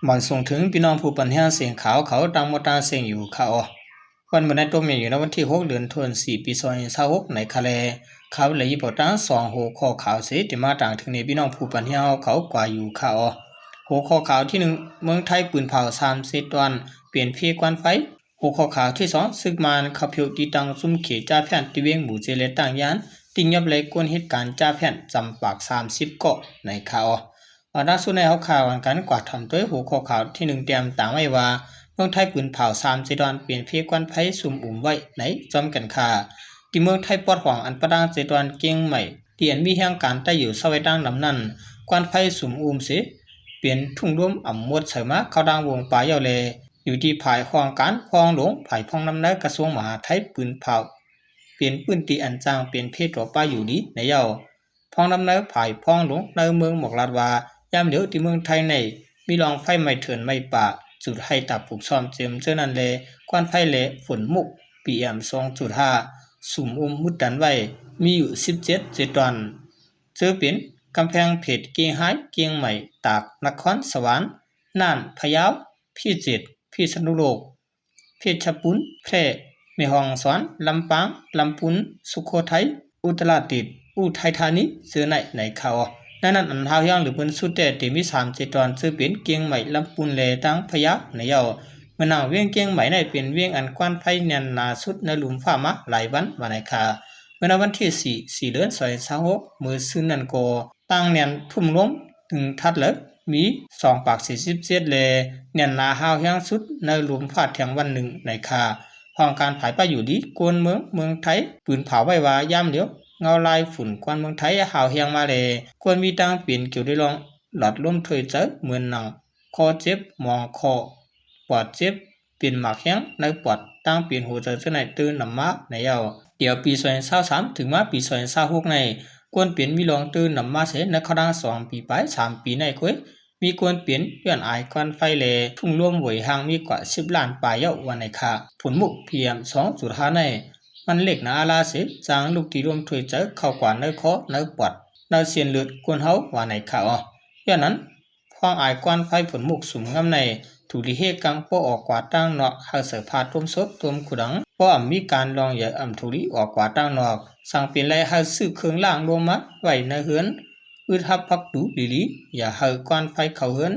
มันส่งถึงพี่น้องผู้ปัญหาเสียงขาวเขาดังมอตาเสียงอยู่เขาวันมันในตัวเมียอยู่ในวันที่6เดือนธันวาคมปี2026ในคาเลเขาเลยยิบตัง2หัวข้อข่าวเสียที่มาต่างถึงในพี่น้องผู้ปัญหาเขากว่าอยู่เขาหัวข้อข่าวที่1เมืองไทยปืนเผา30วันเปลี่ยนเพกวนไฟหัวข้อข่าวที่2ซึกมันขับเพียวตีตังซุ่มเขจ่าแผ่นที่เวียงหมู่เจเลต่างยานติงยับเลยกวนเหตุการณ์จ่าแผ่นจำปาก30เกาะในเขาล่าสุดในข่าวกันกว่าทำด้วยหัวข้อข่าวที่1เตรียมต่างไว้ว่าเมืองไทยปืนเผา30วันเปลี่ยนเพกวนไฟซุ่มอุ่มไว้ในจอมกันค่าที่เมืองไทยปอดหวังอันประดัง7วันเกียงใหม่ที่อันมีแห่งการใต้อยู่สวัยดังลำนั้นกวนไฟซุ่มอุ่มเสเปลี่ยนทุ่งร่มอ่ำมวดเสมาเข้าดังวงป่าเยาเลอยู่ที่ภายห้องการพองหลวงภายพองน้ำเนื้อกระทรวงมหาดไทยปืนเผาเปลี่ยนปืนตีอันจางเปลี่ยนเพศตัวป้าอยู่ดีในเยาพองน้ำเนื้อภายพองหลวงในเมืองหมอกลาดวายามเหลียวที่เมืองไทยในมีรองไฟไม่เถื่อนไม่ป่าจุดให้ตับผูกซ้อมเจิมเจ้านันเลควันไฟเละฝนมุกPM 2.5สุ่มมุดดันไว้มีอยู่17 7วันเจอเป็นกำแพงเพชรเกียงไฮ้เกียงใหม่ตากนครสวรรค์น่านพะเยาพิจิตรพิษณุโลกเพชรบุรีแพร่แม่ฮ่องสอนลำปางลำพูนสุโขทัยอุตรดิตถ์อุทัยธานีเจอในเขานั่นอันหาวยังหรือเป็นสุดแต่ที่มี37วันซื้อเป็นเกียงใหม่ลำพูนเลตั้งพะเยาในเยาเมื่อนางเวียงเกียงใหม่ในเป็นเวียงอันกว้านไฟเนียนนาสุดในหลุมฟ้ามาหลายวันในค่ะเมื่อวันที่4เดือน26มือซื้อนันโกตั้งเนียนทุ่มล้มถึงทัดเลยมี2ปาก47เลเนียนนาหาวยังสุดในหลุมฟ้าแทงวันหนึ่งในค่ะห้องการผายไปอยู่ดีกวนเมืองไทยปืนเผาไว้ว่ายามเดียวเงาลายฝุ่นควันเมืองไทยหาวเฮียงมาเลยควรมีตังเปลี่ยนเกี่ยวได้ลองหลอดล่มถอยเจอเหมือนหนังคอเจ็บมองคอปอดเจ็บเปลี่ยนหมากแห้งในปอดตั้งเปลี่ยนหัวใจเจ้าไหนตื่นหนำมาในเยาเดี๋ยวปี2023ถึงมาปี2026ในควรเปลี่ยนมีลองตื่นหนำมาเสียในข้อดัง2ปีไป3ปีในคุยมีควรเปลี่ยนย้อนอายควันไฟเลทุ่งร่วมหวยห่างมีกว่า10ล้านปลายเยาวันในค่ะผลมุก PM 2.5ในมันเล็กนะอาลาเสจางลูกที่รวมถวยเจอเข้ากว่าเนื้อคอเนื้อปอดเนื้อเสียนเลือดกวนเฮาว่าในข่าวย้อนนั้นพองอายกวนไฟผลมุกสุ่มงำในถูกที่เหตุกังป้อออกกว่าตั้งนอกหาเสือพาต้มซบต้มขุดังป้อมีการลองอย่าถูริออกกว่าตั้งนอกสั่งเปลี่ยนไรหาซื้อเครื่องล่างลงมาไว้ในเฮือนอึดทับพักดูดีอย่าหากวนไฟเข้าเฮือน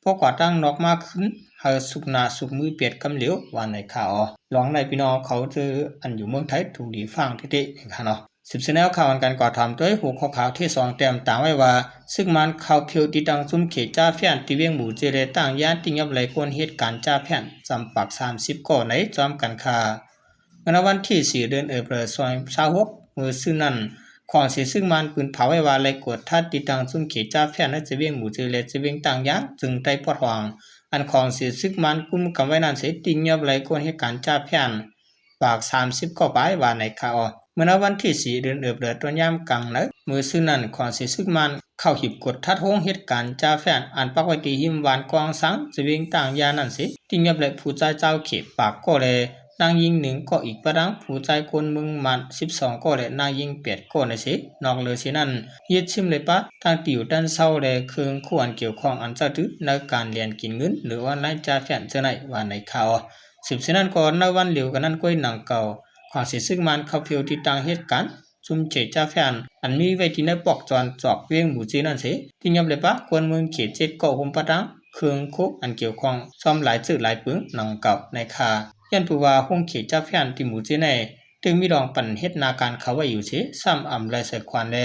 พอกว่าตั้งนอกมากขึ้นหาสุกหนาสุกมือเปียดกำเหลวว่าในข่าวลองในพี่น้องเขาเจออันอยู่เมืองไทยถูกดีฟังที่ค่ะเนาะ10แนวข่าวกันก่อทำด้วยหัวข้อข่าวที่2เต็มต่างไว้ว่าซึ่งมันข่าวเพียวที่ดังซุ่มเขจ่าแผ่นที่เวียงหมู่เจเรต่างย่านติงยับไหลกวนเหตุการณ์จ่าแผ่นจำปาก30ก่อในจอมกันค่าเมื่อวันที่4เดือนเอพฤษภาคม26มือซึ่งนั้นของเสียซึ่งมันปืนเผาไว้ว่าไหลกวดทัดติดังซุ่มเขจ่าแผ่นในจะเวียงหมู่เจเรจะเวียงต่างย่านจึงได้ปอดหวังอันของเสียซึ่งมันกุมกับไว้นั้นเสียติงยับไหลกวนเหตุการณ์จ่าแผ่นปาก30ก่อไปว่าในข่าวเมื่อวันที่4เดือนเดือนตัวยามกลางนะมือซึ่งนั้นของสิซึกมันเข้าหิบกดทัดห้องเหตุการณ์จ่าแฟนอันปักไว้ที่หิมวานกองสังจะเวียงต่างยานั่นสิที่เงียบและผู้ใจเจ้าเขตปากก็เลยนางยิง1ก็อีกประดังผู้ใจคนมึงมัน12ก็เลยนางยิง8ก็ในสินอกเลยสินั้นยึดชิมเลยปะทางติวด้านเศร้าเลยเครื่องควรเกี่ยวข้องอันจะถือในการเรียนกินเงินหรือว่านายจ่าแฟนจะไหนว่าในข่าว10สินั้นก่อนในวันเหลียวกันนั้นก็หนังเก่าความเสียซึ่งมันเข้าเพียวที่ต่างเหตุการณ์ซุ่มเจจ่าแฟนอันมีไว้ที่ในปอกจอนจอกเวียงหมู่จีนั่นสิที่ยับเลยปะควรเมืองเขต7ก็หุมปะดังเครื่องคุกอันเกี่ยวข้องซ่อมหลายสื่อหลายปึงหนังเก่าในคายันผู้ว่าห้องเขตจ่าแฟนที่หมู่จีในถึงมีรองปั่นเฮ็ดนาการเขาไว้อยู่สิซ้ำอ่ำไรใส่ควานแล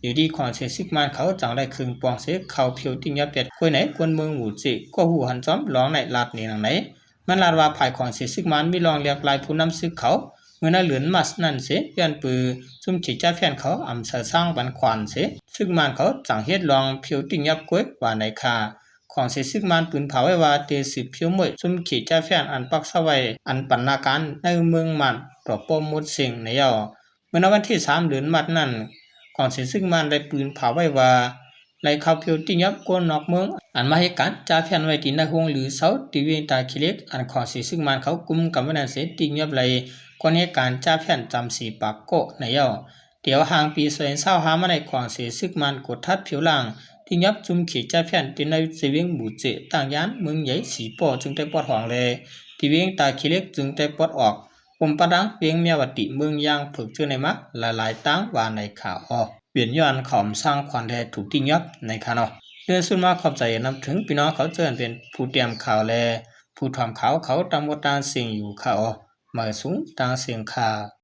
อยู่ดีความเสียซึ่งมันเขาจังได้เครื่องปองเสเข้าเพียวที่ยับเป็ดคุยไหนควรเมืองหมู่จีก็หูหันจ้อมร้องในลาดนี่หนังไหนมันลาดว่าภายของเสียซึ่งมันมีรองเรียกลายผู้นำซึกเขาเมื่อน่าเหลือนมัสนั่นเสยันปือซุ่มขีจ่าแฟนเขาอ่ำเสสร้างบันควานเสซึ่งมันเขาจังเฮ็ดลองเพียวติงยับกวยว่าในคาของเสซึ่งมันปืนเผาไว้ว่าเตสิเพียวมวยซุ่มขีจ่าแฟนอันปักสวัยอันปันนาการในเมืองมันต่อปมมุดสิ่งในยอเมื่อวันที่3เดือนมัดนั่นของเสซึ่งมันได้ปืนเผาไว้ว่าไล่เข้าเพียวติงยับกวนนอกเมืองอันมาให้การจ่าแฟนไว้ที่ในห้องหรือเสาตีเวียงตาคิเล็กอันของเสซึ่งมันเขากุมกับวันนั้นเสติงยับไล่กวนเหตุการณ์จ่าแผ่นจำสีปากโกในเยาเดี๋ยวห่างปี2025มาในความเสียซึกมันกดทัดผิวล่างที่ ที่ยับจุ่มขีดจ้าแผ่นที่ในเสวียงบูเจต่างยานเมืองใหญ่สีปอจึงได้ปอดห้องแลที่เวียงตาขี้เล็กจึงได้ปอดออกผมปะดังเวียงเมียวติเมืองยางฝึกชื่อในมักหลายๆตั้งว่าในข่าวออกเปลี่ยนย้อนขอมสร้างควันแดถูกที่ยับในคาเนาะเรื่องสุดมาขอบใจนำถึงพี่น้องเขาเจริญเป็นผู้เตรียมข่าวแลผู้ทำข่าวเขาตามวตารเสียงอยู่ข่าวมาสูงตางเสียงข่าว